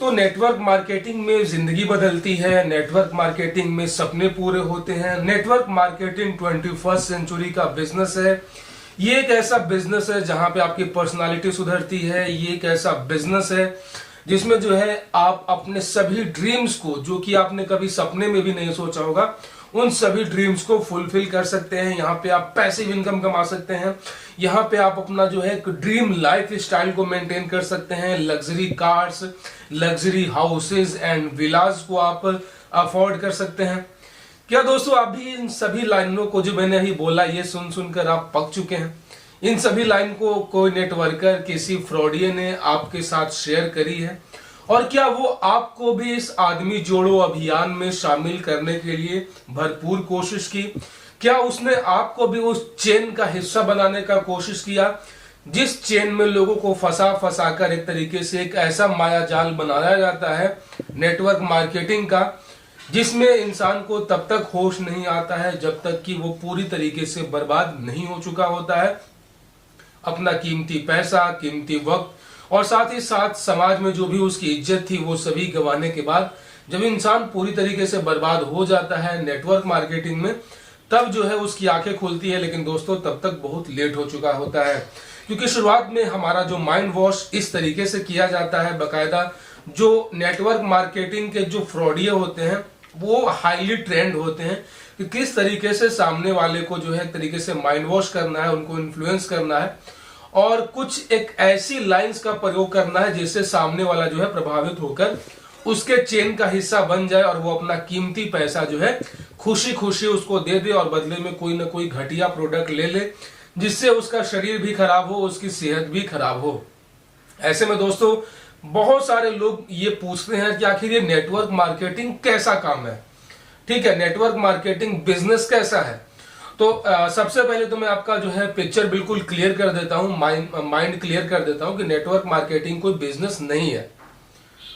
दोस्तों, network marketing में जिंदगी बदलती है, नेटवर्क मार्केटिंग में सपने पूरे होते हैं। नेटवर्क मार्केटिंग 21st सेंचुरी का बिजनेस है। ये एक ऐसा बिजनेस है जहां पे आपकी पर्सनालिटी सुधरती है। ये एक ऐसा बिजनेस है जिसमें जो है आप अपने सभी ड्रीम्स को, जो कि आपने कभी सपने में भी नहीं सोचा होगा, उन सभी ड्रीम्स को फुलफिल कर सकते हैं। यहाँ पे आप पैसिव इनकम कमा सकते हैं। यहाँ पे आप अपना जो है ड्रीम लाइफ स्टाइल को मेंटेन कर सकते हैं। Luxury cars, luxury houses and विलास को आप अफोर्ड कर सकते हैं। क्या दोस्तों, अभी इन सभी लाइनों को जो मैंने अभी बोला, ये सुन सुनकर आप पक चुके हैं? इन सभी लाइन को कोई नेटवर्कर, किसी फ्रॉडिये ने आपके साथ शेयर करी है? और क्या वो आपको भी इस आदमी जोड़ो अभियान में शामिल करने के लिए भरपूर कोशिश की? क्या उसने आपको भी उस चेन का हिस्सा बनाने का कोशिश किया जिस चेन में लोगों को फंसा फंसा कर एक तरीके से एक ऐसा माया जाल बनाया जाता है नेटवर्क मार्केटिंग का, जिसमें इंसान को तब तक होश नहीं आता है जब तक कि वो पूरी तरीके से बर्बाद नहीं हो चुका होता है। अपना कीमती पैसा, कीमती वक्त और साथ ही साथ समाज में जो भी उसकी इज्जत थी वो सभी गंवाने के बाद जब इंसान पूरी तरीके से बर्बाद हो जाता है नेटवर्क मार्केटिंग में, तब जो है उसकी आंखें खुलती है। लेकिन दोस्तों, तब तक बहुत लेट हो चुका होता है, क्योंकि शुरुआत में हमारा जो माइंड वॉश इस तरीके से किया जाता है। बकायदा जो नेटवर्क मार्केटिंग के जो फ्रॉडिये होते हैं वो हाईली ट्रेंड होते हैं कि किस तरीके से सामने वाले को जो है एक तरीके से माइंड वॉश करना है, उनको इन्फ्लुएंस करना है और कुछ एक ऐसी लाइंस का प्रयोग करना है जिससे सामने वाला जो है प्रभावित होकर उसके चेन का हिस्सा बन जाए और वो अपना कीमती पैसा जो है खुशी खुशी उसको दे दे और बदले में कोई ना कोई घटिया प्रोडक्ट ले ले, जिससे उसका शरीर भी खराब हो, उसकी सेहत भी खराब हो। ऐसे में दोस्तों, बहुत सारे लोग ये पूछते हैं कि आखिर ये नेटवर्क मार्केटिंग कैसा काम है? ठीक है, नेटवर्क मार्केटिंग बिजनेस कैसा है? तो सबसे पहले तो मैं आपका जो है पिक्चर बिल्कुल क्लियर कर देता हूं, माइंड क्लियर कर देता हूं कि नेटवर्क मार्केटिंग कोई बिजनेस नहीं है।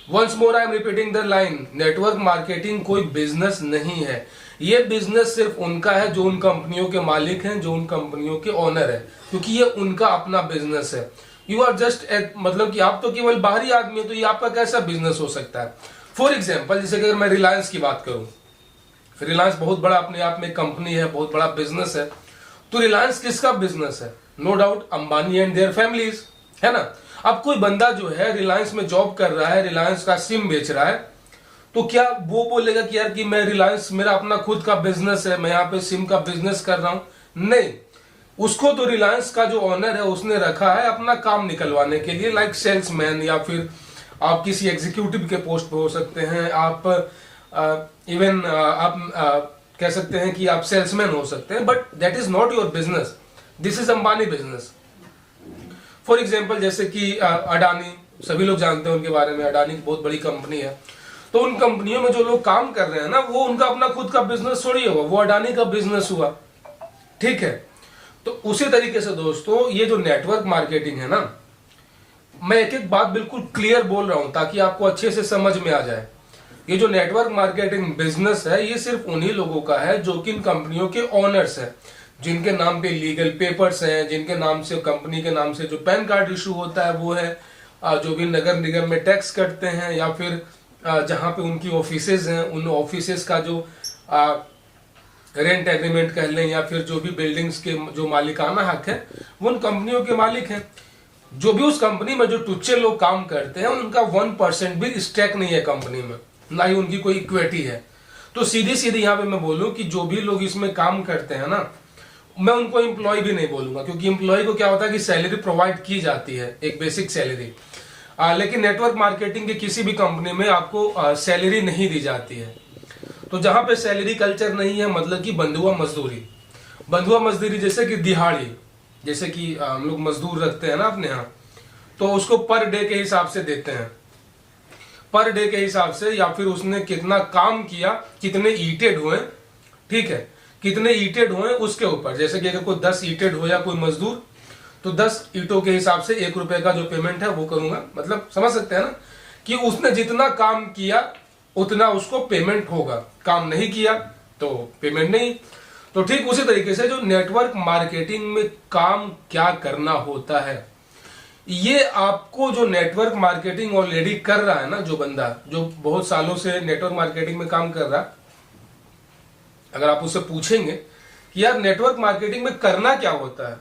Once more I am repeating the line, network marketing कोई बिजनेस नहीं है। ये बिजनेस सिर्फ उनका है जो उन कंपनियों के मालिक हैं, जो उन कंपनियों के ओनर है, क्योंकि ये उनका अपना बिजनेस है। यू आर जस्ट मतलब कि आप तो केवल बाहरी आदमी है, तो ये आपका कैसा बिजनेस हो सकता है? फॉर एग्जाम्पल, जैसे कि अगर मैं रिलायंस की बात करूं, रिलायंस बहुत बड़ा अपने आप में कंपनी है, बहुत बड़ा बिजनेस है। तो रिलायंस किसका बिजनेस है? No doubt Ambani and their families, है ना। अब कोई बंदा जो है रिलायंस में जॉब कर रहा है, रिलायंस का सिम बेच रहा है, तो क्या वो बोलेगा कि यार कि मैं रिलायंस, मेरा अपना खुद का बिजनेस है, मैं यहाँ पे सिम का बिजनेस कर रहा हूं? नहीं, उसको तो रिलायंस का जो ऑनर है उसने रखा है अपना काम निकलवाने के लिए, लाइक सेल्समैन, या फिर आप किसी एग्जीक्यूटिव के पोस्ट पे हो सकते हैं, आप इवन आप कह सकते हैं कि आप सेल्समैन हो सकते हैं, but that is not your business, this is Ambani business. For example, जैसे कि अडानी, सभी लोग जानते हैं उनके बारे में, अडानी बहुत बड़ी कंपनी है। तो उन कंपनियों में जो लोग काम कर रहे हैं ना, वो उनका अपना खुद का बिजनेस थोड़ी होगा, वो अडानी का बिजनेस हुआ। ठीक है, तो उसी तरीके से दोस्तों, ये जो नेटवर्क मार्केटिंग है ना, मैं एक एक बात बिल्कुल क्लियर बोल रहा हूं ताकि आपको अच्छे से समझ में आ जाए। ये जो नेटवर्क मार्केटिंग बिजनेस है, ये सिर्फ उन्हीं लोगों का है जो कि इन कंपनियों के ओनर्स हैं, जिनके नाम पे लीगल पेपर्स हैं, जिनके नाम से, कंपनी के नाम से जो पैन कार्ड इशू होता है वो है, जो भी नगर निगम में टैक्स कटते हैं, या फिर जहां पे उनकी ऑफिसेज हैं, उन ऑफिसेज का जो रेंट एग्रीमेंट कह लें, या फिर जो भी बिल्डिंग्स के जो मालिकाना हक है, वो उन कंपनियों के मालिक हैं। जो भी उस कंपनी में जो टुच्चे लोग काम करते हैं, उनका 1% भी स्टेक नहीं है कंपनी में, ना ही उनकी कोई इक्विटी है। तो सीधी सीधी यहाँ पे मैं बोलूं कि जो भी लोग इसमें काम करते हैं ना, मैं उनको एम्प्लॉय भी नहीं बोलूंगा, क्योंकि एम्प्लॉय को क्या होता है कि सैलरी प्रोवाइड की जाती है, एक बेसिक सैलरी। लेकिन नेटवर्क मार्केटिंग की किसी भी कंपनी में आपको सैलरी नहीं दी जाती है। तो जहां पे सैलरी कल्चर नहीं है, मतलब कि बंधुआ मजदूरी, जैसे कि दिहाड़ी, जैसे कि हम लोग मजदूर रखते हैं ना अपने यहाँ, तो उसको पर डे के हिसाब से देते हैं, पर डे के हिसाब से, या फिर उसने कितना काम किया, कितने ईंटें ढोए, ठीक है, कितने ईंटें ढोए उसके ऊपर। जैसे कि अगर कोई 10 ईंटें ढोया कोई मजदूर, तो 10 ईंटों के हिसाब से 1 रुपए का जो पेमेंट है वो करूंगा। मतलब समझ सकते हैं ना कि उसने जितना काम किया उतना उसको पेमेंट होगा, काम नहीं किया तो पेमेंट नहीं। तो ठीक उसी तरीके से जो नेटवर्क मार्केटिंग में काम क्या करना होता है, ये आपको जो नेटवर्क मार्केटिंग ऑलरेडी कर रहा है ना, जो बंदा जो बहुत सालों से नेटवर्क मार्केटिंग में काम कर रहा, अगर आप उससे पूछेंगे कि यार नेटवर्क मार्केटिंग में करना क्या होता है,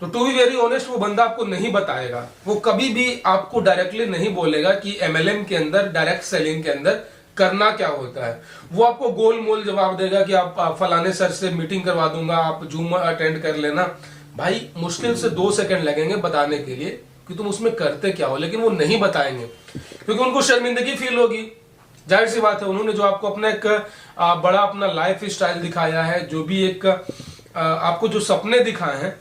तो टू बी वेरी ऑनेस्ट वो बंदा आपको नहीं बताएगा। वो कभी भी आपको डायरेक्टली नहीं बोलेगा कि एमएलएम के अंदर, डायरेक्ट सेलिंग के अंदर करना क्या होता है। वो आपको गोल मोल जवाब देगा कि आप फलाने सर से मीटिंग करवा दूंगा, आप जूम अटेंड कर लेना। भाई मुश्किल से 2 सेकंड लगेंगे बताने के लिए कि तुम उसमें करते क्या हो, लेकिन वो नहीं बताएंगे क्योंकि उनको शर्मिंदगी फील होगी। जाहिर सी बात है, उन्होंने जो आपको अपना एक बड़ा अपना लाइफ स्टाइल दिखाया है, जो भी एक आपको जो सपने दिखाए हैं,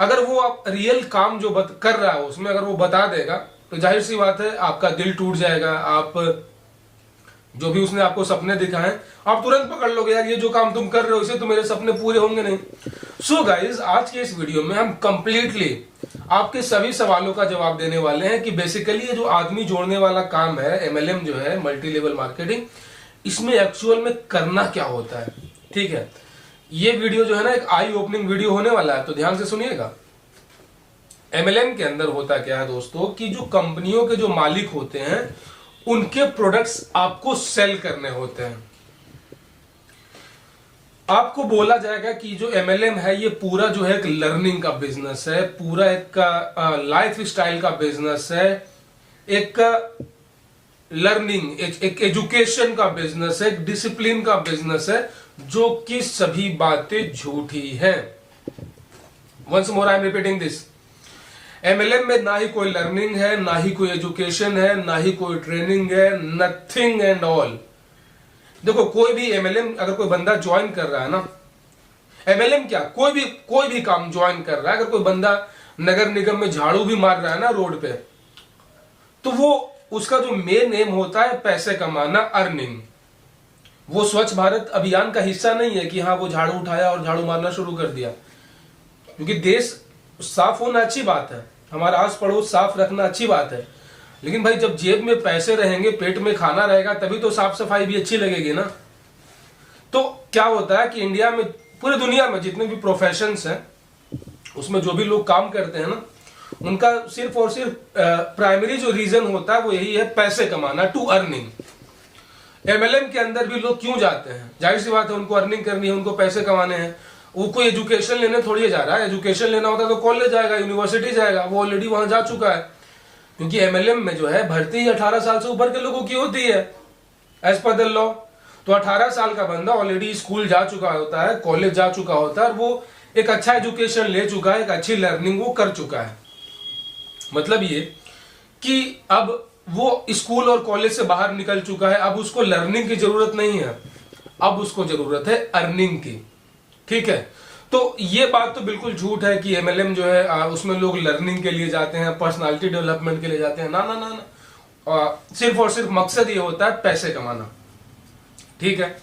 अगर वो आप रियल काम जो कर रहा है उसमें अगर वो बता देगा तो जाहिर सी बात है आपका दिल टूट जाएगा। आप जो भी उसने आपको सपने दिखाए आप तुरंत पकड़ लोगे यार ये जो काम तुम कर रहे हो इसे तो मेरे सपने पूरे होंगे नहीं। सो गाइस, आज के इस वीडियो में हम कंप्लीटली आपके सभी सवालों का जवाब देने वाले हैं कि बेसिकली ये जो आदमी जोड़ने वाला काम है, एमएलएम जो है, मल्टी लेवल मार्केटिंग, इसमें एक्चुअल में करना क्या होता है। ठीक है, ये वीडियो जो है ना एक आई ओपनिंग वीडियो होने वाला है, तो ध्यान से सुनिएगा। एमएलएम के अंदर होता क्या है दोस्तों कि जो कंपनियों के जो मालिक होते हैं उनके प्रोडक्ट्स आपको सेल करने होते हैं। आपको बोला जाएगा कि जो एमएलएम है ये पूरा जो है एक लर्निंग का बिजनेस है, पूरा एक लाइफ स्टाइल का बिजनेस है, एक लर्निंग, एक एजुकेशन का बिजनेस है, एक डिसिप्लिन का बिजनेस है, जो कि सभी बातें झूठी हैं। Once more I am repeating this, MLM में ना ही कोई लर्निंग है, ना ही कोई एजुकेशन है, ना ही कोई ट्रेनिंग है, नथिंग एंड ऑल। देखो, कोई भी एमएलएम अगर कोई बंदा ज्वाइन कर रहा है ना, एमएलएम क्या, कोई भी काम ज्वाइन कर रहा है, अगर कोई बंदा नगर निगम में झाड़ू भी मार रहा है ना रोड पे, तो वो उसका जो मेन एम होता है पैसे कमाना, अर्निंग। वो स्वच्छ भारत अभियान का हिस्सा नहीं है कि हाँ वो झाड़ू उठाया और झाड़ू मारना शुरू कर दिया। क्योंकि देश साफ होना अच्छी बात है, हमारा आस पड़ोस साफ रखना अच्छी बात है, लेकिन भाई जब जेब में पैसे रहेंगे, पेट में खाना रहेगा, तभी तो साफ सफाई भी अच्छी लगेगी ना। तो क्या होता है कि इंडिया में, पूरी दुनिया में जितने भी प्रोफेशंस हैं उसमें जो भी लोग काम करते हैं ना, उनका सिर्फ और सिर्फ प्राइमरी जो रीजन होता है वो यही है, पैसे कमाना, टू अर्निंग। एमएलएम के अंदर भी लोग क्यों जाते हैं? जाहिर सी बात है, उनको अर्निंग करनी है, उनको पैसे कमाने हैं। वो कोई एजुकेशन लेने थोड़ी जा रहा है, एजुकेशन लेना होता तो कॉलेज जाएगा, यूनिवर्सिटी जाएगा, वो ऑलरेडी वहां जा चुका है। क्योंकि एमएलएम में जो है भर्ती ही 18 साल से ऊपर के लोगों की होती है एज पर द लॉ। तो 18 साल का बंदा ऑलरेडी स्कूल जा चुका होता है, कॉलेज जा चुका होता है, और वो एक अच्छा एजुकेशन ले चुका है, एक अच्छी लर्निंग वो कर चुका है। मतलब ये कि अब वो स्कूल और कॉलेज से बाहर निकल चुका है, अब उसको लर्निंग की जरूरत नहीं है, अब उसको जरूरत है अर्निंग की। ठीक है, तो ये बात तो बिल्कुल झूठ है कि एमएलएम जो है उसमें लोग लर्निंग के लिए जाते हैं, पर्सनालिटी डेवलपमेंट के लिए जाते हैं। ना ना ना ना, सिर्फ और सिर्फ मकसद ये होता है पैसे कमाना। ठीक है,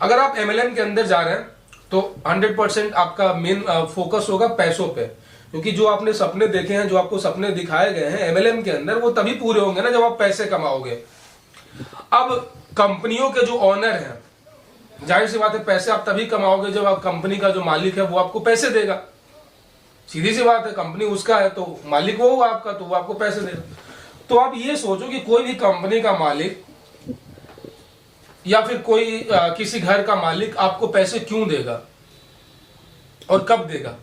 अगर आप एमएलएम के अंदर जा रहे हैं तो 100% आपका मेन फोकस होगा पैसों पे, क्योंकि जो आपने सपने देखे हैं, जो आपको सपने दिखाए गए हैं एमएलएम के अंदर, वो तभी पूरे होंगे ना जब आप पैसे कमाओगे। अब कंपनियों के जो ऑनर हैं, जाहिर सी बात है पैसे आप तभी कमाओगे जब आप, कंपनी का जो मालिक है वो आपको पैसे देगा। सीधी सी बात है, कंपनी उसका है तो मालिक वो होगा आपका, तो वो आपको पैसे देगा। तो आप ये सोचो कि कोई भी कंपनी का मालिक या फिर कोई किसी घर का मालिक आपको पैसे क्यों देगा और कब देगा?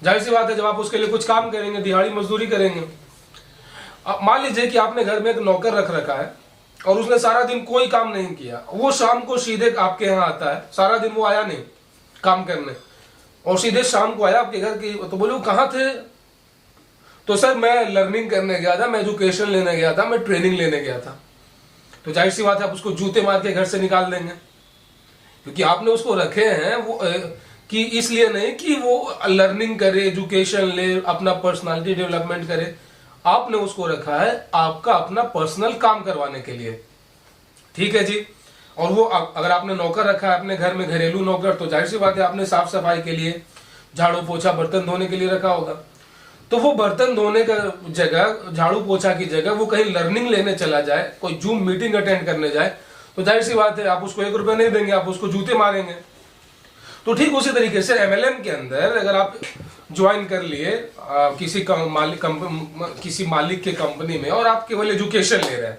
जाहिर सी बात है जब आप उसके लिए कुछ काम करेंगे, दिहाड़ी मजदूरी करेंगे। मान लीजिए कि आपने घर में एक नौकर रख रखा है और उसने सारा दिन कोई काम नहीं किया, वो शाम को सीधे आपके यहाँ आता है, सारा दिन वो आया नहीं काम करने, और सीधे शाम को आया आपके घर की, तो बोले वो कहाँ थे? तो सर मैं लर्निंग करने गया था, मैं एजुकेशन लेने गया था, मैं ट्रेनिंग लेने गया था। तो जाहिर सी बात है आप उसको जूते मार के घर से निकाल देंगे, क्योंकि आपने उसको रखे हैं वो कि इसलिए नहीं कि वो लर्निंग करे, एजुकेशन ले, अपना पर्सनालिटी डेवलपमेंट करे। आपने उसको रखा है आपका अपना पर्सनल काम करवाने के लिए। ठीक है जी, और वो अगर आपने नौकर रखा है अपने घर में, घरेलू नौकर, तो जाहिर सी बात है आपने साफ सफाई के लिए, झाड़ू पोछा, बर्तन धोने के लिए रखा होगा। तो वो बर्तन धोने का जगह, झाड़ू पोछा की जगह वो कहीं लर्निंग लेने चला जाए, कोई जूम मीटिंग अटेंड करने जाए, तो जाहिर सी बात है आप उसको 1 रुपया नहीं देंगे, आप उसको जूते मारेंगे। तो ठीक उसी तरीके से एमएलएम के अंदर अगर आप ज्वाइन कर लिए किसी मालिक के कंपनी में और आप केवल एजुकेशन ले रहे हैं,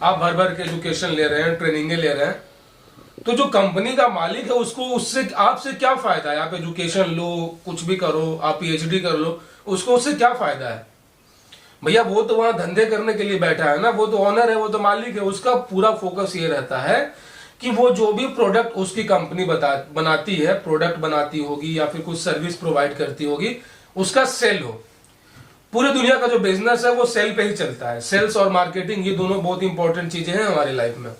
आप भर भर के एजुकेशन ले रहे हैं, ट्रेनिंगें ले रहे हैं, तो जो कंपनी का मालिक है उसको उससे आपसे क्या फायदा है? आप एजुकेशन लो, कुछ भी करो, आप पीएचडी कर लो, उसको उससे क्या फायदा है भैया? वो तो वहां धंधे करने के लिए बैठा है ना, वो तो ऑनर है, वो तो मालिक है। उसका पूरा फोकस ये रहता है कि वो जो भी प्रोडक्ट उसकी कंपनी बनाती है, प्रोडक्ट बनाती होगी या फिर कुछ सर्विस प्रोवाइड करती होगी, उसका सेल हो। पूरी दुनिया का जो बिजनेस है वो सेल पे ही चलता है। सेल्स और मार्केटिंग ये दोनों बहुत इंपॉर्टेंट चीजें हैं हमारी लाइफ में।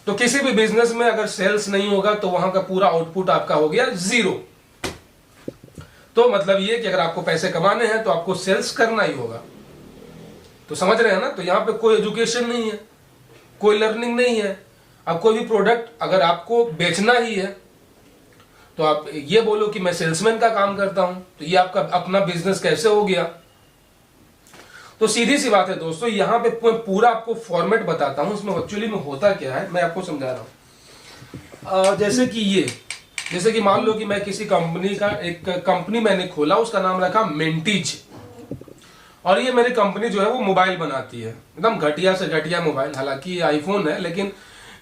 तो किसी भी बिजनेस में अगर सेल्स नहीं होगा तो वहां का पूरा आउटपुट आपका हो गया जीरो। तो मतलब ये कि अगर आपको पैसे कमाने हैं तो आपको सेल्स करना ही होगा। तो समझ रहे हैं ना? तो यहां पे कोई एजुकेशन नहीं है, कोई लर्निंग नहीं है। अब कोई भी प्रोडक्ट अगर आपको बेचना ही है तो आप ये बोलो कि मैं सेल्समैन का काम करता हूं, तो ये आपका अपना बिजनेस कैसे हो गया? तो सीधी सी बात है दोस्तों, यहां पे पूरा आपको फॉर्मेट बताता हूं, इसमें एक्चुअली में होता क्या है मैं आपको समझा रहा हूं। जैसे कि मान लो कि मैं किसी कंपनी का एक कंपनी मैंने खोला, उसका नाम रखा मेंटीज, और ये मेरी कंपनी जो है वो मोबाइल बनाती है, एकदम घटिया से घटिया मोबाइल। हालांकि आईफोन है, लेकिन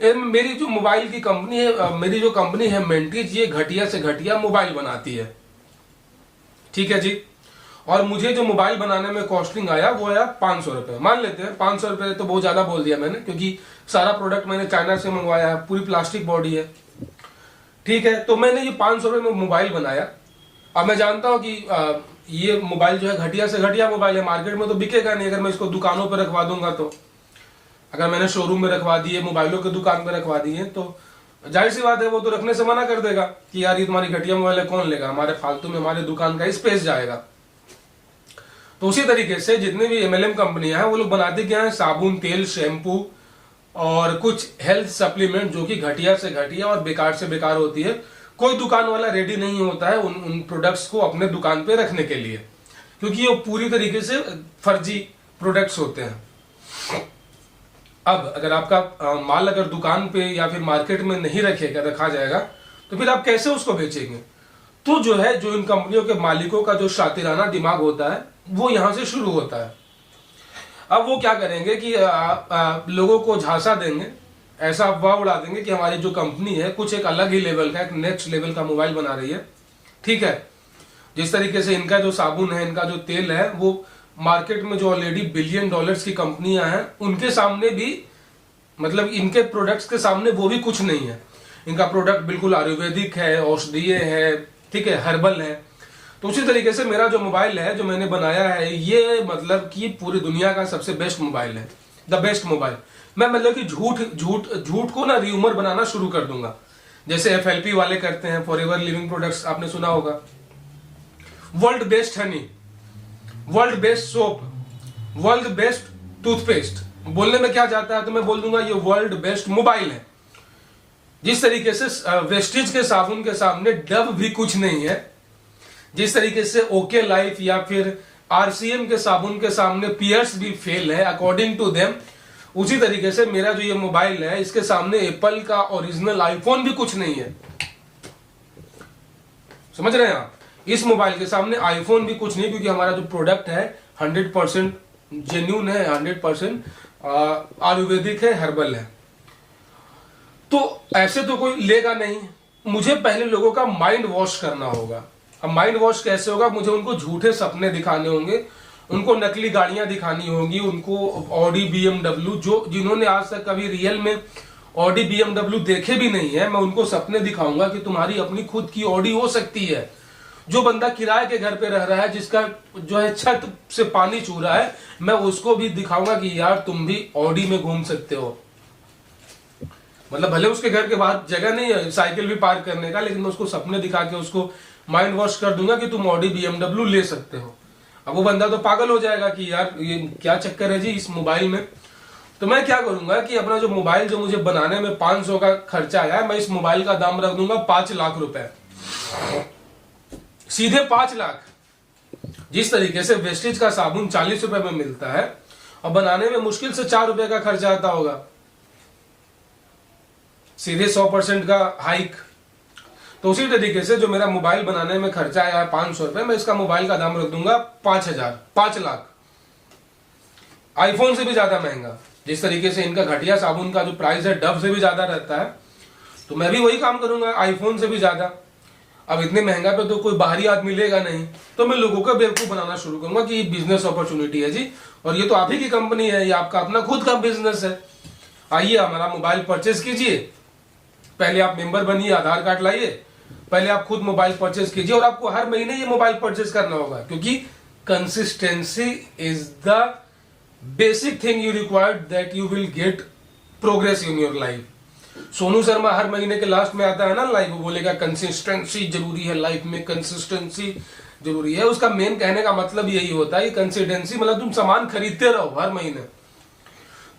मेरी जो मोबाइल की कंपनी है, मेरी जो कंपनी है मेंटीज, ये घटिया से घटिया मोबाइल बनाती है। ठीक है जी। और मुझे जो मोबाइल बनाने में कॉस्टिंग आया वो आया 500 रुपए। मान लेते हैं 500 रुपए तो बहुत ज्यादा बोल दिया मैंने, क्योंकि सारा प्रोडक्ट मैंने चाइना से मंगवाया है, पूरी प्लास्टिक बॉडी है। ठीक है, तो मैंने ये 500 रुपए में मोबाइल बनाया। अब मैं जानता हूं कि ये मोबाइल जो है घटिया से घटिया मोबाइल है, मार्केट में तो बिकेगा नहीं। अगर मैं इसको दुकानों पर रखवा दूंगा, तो अगर मैंने शोरूम में रखवा दिए, मोबाइलों की दुकान पर रखवा दिए, तो जाहिर सी बात है वो तो रखने से मना कर देगा कि यार ये तुम्हारी घटिया मोबाइल है, कौन लेगा, हमारे फालतू में हमारे दुकान का स्पेस जाएगा। तो उसी तरीके से जितने भी एमएलएम कंपनियां हैं वो लोग बनाते क्या है, साबुन, तेल, शैम्पू और कुछ हेल्थ सप्लीमेंट जो कि घटिया से घटिया और बेकार से बेकार होती है। कोई दुकान वाला रेडी नहीं होता है उन प्रोडक्ट्स को अपने दुकान पे रखने के लिए, क्योंकि ये पूरी तरीके से फर्जी प्रोडक्ट्स होते हैं। अब अगर आपका माल अगर दुकान पे या फिर मार्केट में नहीं रखा जाएगा तो फिर आप कैसे उसको बेचेंगे? तो जो है, जो इन कंपनियों के मालिकों का जो शातिराना दिमाग होता है वो यहां से शुरू होता है। अब वो क्या करेंगे कि लोगों को झांसा देंगे, ऐसा अफवाह उड़ा देंगे कि हमारी जो कंपनी है कुछ एक अलग ही लेवल का, एक नेक्स्ट लेवल का मोबाइल बना रही है। ठीक है, जिस तरीके से इनका जो साबुन है, इनका जो तेल है, वो मार्केट में जो ऑलरेडी बिलियन डॉलर्स की कंपनियां हैं उनके सामने भी, मतलब इनके प्रोडक्ट्स के सामने वो भी कुछ नहीं है। इनका प्रोडक्ट बिल्कुल आयुर्वेदिक है, औषधीय है, ठीक है, हर्बल है। तो उसी तरीके से मेरा जो मोबाइल है, जो मैंने बनाया है, ये मतलब कि पूरी दुनिया का सबसे बेस्ट मोबाइल है, द बेस्ट मोबाइल। मैं मतलब कि झूठ को ना र्यूमर बनाना शुरू कर दूंगा, जैसे एफएलपी वाले करते हैं, फॉरएवर लिविंग प्रोडक्ट्स, आपने सुना होगा। World best Honey, world best soap, world best toothpaste, बोलने में क्या जाता है तो मैं बोल दूंगा ये वर्ल्ड बेस्ट मोबाइल है। जिस तरीके से वेस्टिज के साबुन के सामने डव भी कुछ नहीं है, जिस तरीके से ओके लाइफ या फिर आरसीएम के साबुन के सामने पियर्स भी फेल है अकॉर्डिंग टू देम, उसी तरीके से मेरा जो ये मोबाइल है, इसके सामने एप्पल का ओरिजिनल आईफोन भी कुछ नहीं है। समझ रहे हैं आप? इस मोबाइल के सामने आईफोन भी कुछ नहीं, क्योंकि हमारा जो प्रोडक्ट है 100% जेन्यून है, 100% आयुर्वेदिक है, हर्बल है। तो ऐसे तो कोई लेगा नहीं। मुझे पहले लोगों का माइंड वॉश करना होगा। अब माइंड वॉश कैसे होगा? मुझे उनको झूठे सपने दिखाने होंगे, उनको नकली गाड़ियां दिखानी होंगी, उनको ऑडी बीएमडब्ल्यू, जो जिन्होंने आज तक कभी रियल में ऑडी बीएमडब्ल्यू देखे भी नहीं है, मैं उनको सपने दिखाऊंगा कि तुम्हारी अपनी खुद की ऑडी हो सकती है। जो बंदा किराए के घर पे रह रहा है, जिसका जो है छत से पानी चू रहा है, मैं उसको भी दिखाऊंगा कि यार तुम भी ऑडी में घूम सकते हो। मतलब भले उसके घर के बाहर जगह नहीं है साइकिल भी पार्क करने का, लेकिन मैं उसको सपने दिखा के उसको माइंड वॉश कर दूंगा कि तुम ऑडी बीएमडब्ल्यू ले सकते हो। अब वो बंदा तो पागल हो जाएगा कि यार ये क्या चक्कर है जी इस मोबाइल में। तो मैं क्या करूंगा कि अपना जो मोबाइल जो मुझे बनाने में 500 का खर्चा आया, मैं इस मोबाइल का दाम रख दूंगा 5 लाख रुपए, सीधे 5 लाख। जिस तरीके से वेस्टेज का साबुन 40 रुपए में मिलता है और बनाने में मुश्किल से 4 रुपए का खर्चा आता होगा, सीधे 100% का हाइक। तो उसी तरीके से जो मेरा मोबाइल बनाने में खर्चा आया 500 रुपए, मैं इसका मोबाइल का दाम रख दूंगा 5,000, 5 लाख। आईफोन से भी ज्यादा महंगा। जिस तरीके से इनका घटिया साबुन का जो प्राइस है डव से भी ज्यादा रहता है, तो मैं भी वही काम करूंगा, आईफोन से भी ज्यादा। अब इतने महंगा पे तो कोई बाहरी आदमी लेगा नहीं, तो मैं लोगों का बेवकूफ बनाना शुरू करूंगा कि ये बिजनेस अपॉर्चुनिटी है जी, और ये तो आप ही की कंपनी है, ये आपका अपना खुद का बिजनेस है। आइए हमारा मोबाइल परचेज कीजिए, पहले आप मेंबर बनिए, आधार कार्ड लाइए, पहले आप खुद मोबाइल परचेज कीजिए, और आपको हर महीने ये मोबाइल परचेज करना होगा, क्योंकि consistency is the basic thing you required that you will get progress in your life. Sonu Sharma हर महीने के लास्ट में आता है ना लाइव, वो बोलेगा कंसिस्टेंसी जरूरी है लाइफ में, कंसिस्टेंसी जरूरी है। उसका मेन कहने का मतलब यही होता है, कंसिस्टेंसी मतलब तुम सामान खरीदते रहो हर महीने।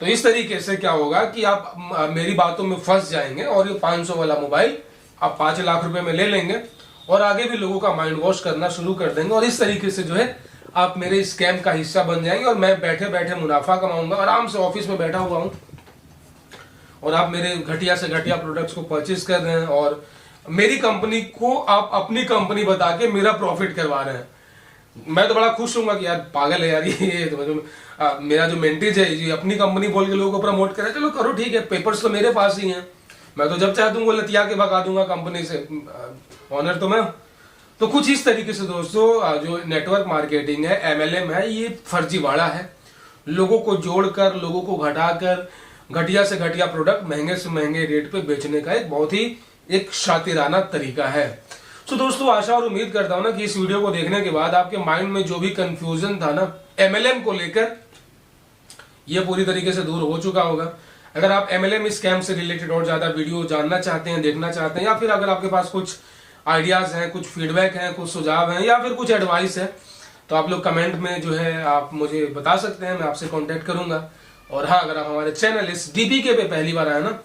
तो इस तरीके से क्या होगा कि आप मेरी बातों में फंस जाएंगे, और ये 500 वाला मोबाइल आप 5 लाख रुपए में ले लेंगे, और आगे भी लोगों का माइंड वॉश करना शुरू कर देंगे, और इस तरीके से जो है आप मेरे स्कैम का हिस्सा बन जाएंगे, और मैं बैठे बैठे मुनाफा कमाऊंगा, आराम से ऑफिस में बैठा हुआ हूं, और आप मेरे घटिया से घटिया प्रोडक्ट्स को परचेज कर रहे हैं, और मेरी कंपनी को आप अपनी कंपनी बता के मेरा प्रॉफिट करवा रहे हैं। मैं तो बड़ा खुश हूँ कि यार पागल है यार ये तो मेरा जो मेंटीज है ये अपनी कंपनी बोल के लोगों को प्रमोट करे। चलो करो ठीक है, पेपर्स तो मेरे पास ही हैं, मैं तो जब चाहे दूंगा लतिया के भगा दूंगा कंपनी से, ऑनर तो मैं। तो कुछ इस तरीके से दोस्तों जो नेटवर्क मार्केटिंग है, MLM है, ये फर्जीवाड़ा है। लोगों को जोड़कर, लोगों को घटाकर घटिया से घटिया प्रोडक्ट महंगे से महंगे रेट पे बेचने का एक बहुत ही एक शातिराना तरीका है। तो दोस्तों आशा और उम्मीद करता हूं ना कि इस वीडियो को देखने के बाद आपके माइंड में जो भी कंफ्यूजन था ना MLM को लेकर, ये पूरी तरीके से दूर हो चुका होगा। अगर आप MLM स्कैम से रिलेटेड और ज्यादा वीडियो जानना चाहते हैं, देखना चाहते हैं, या फिर अगर आपके पास कुछ आइडियाज हैं, कुछ फीडबैक हैं, कुछ सुझाव हैं, या फिर कुछ एडवाइस है, तो आप लोग कमेंट में जो है आप मुझे बता सकते हैं, मैं आपसे कॉन्टेक्ट करूंगा। और हाँ, अगर आप हमारे चैनल इस DPK पे पहली बार आए ना,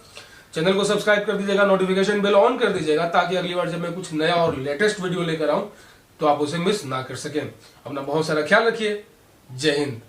चैनल को सब्सक्राइब कर दीजिएगा, नोटिफिकेशन बेल ऑन कर दीजिएगा, ताकि अगली बार जब मैं कुछ नया और लेटेस्ट वीडियो लेकर आऊं तो आप उसे मिस ना कर सकें। अपना बहुत सारा ख्याल रखिए। जय हिंद।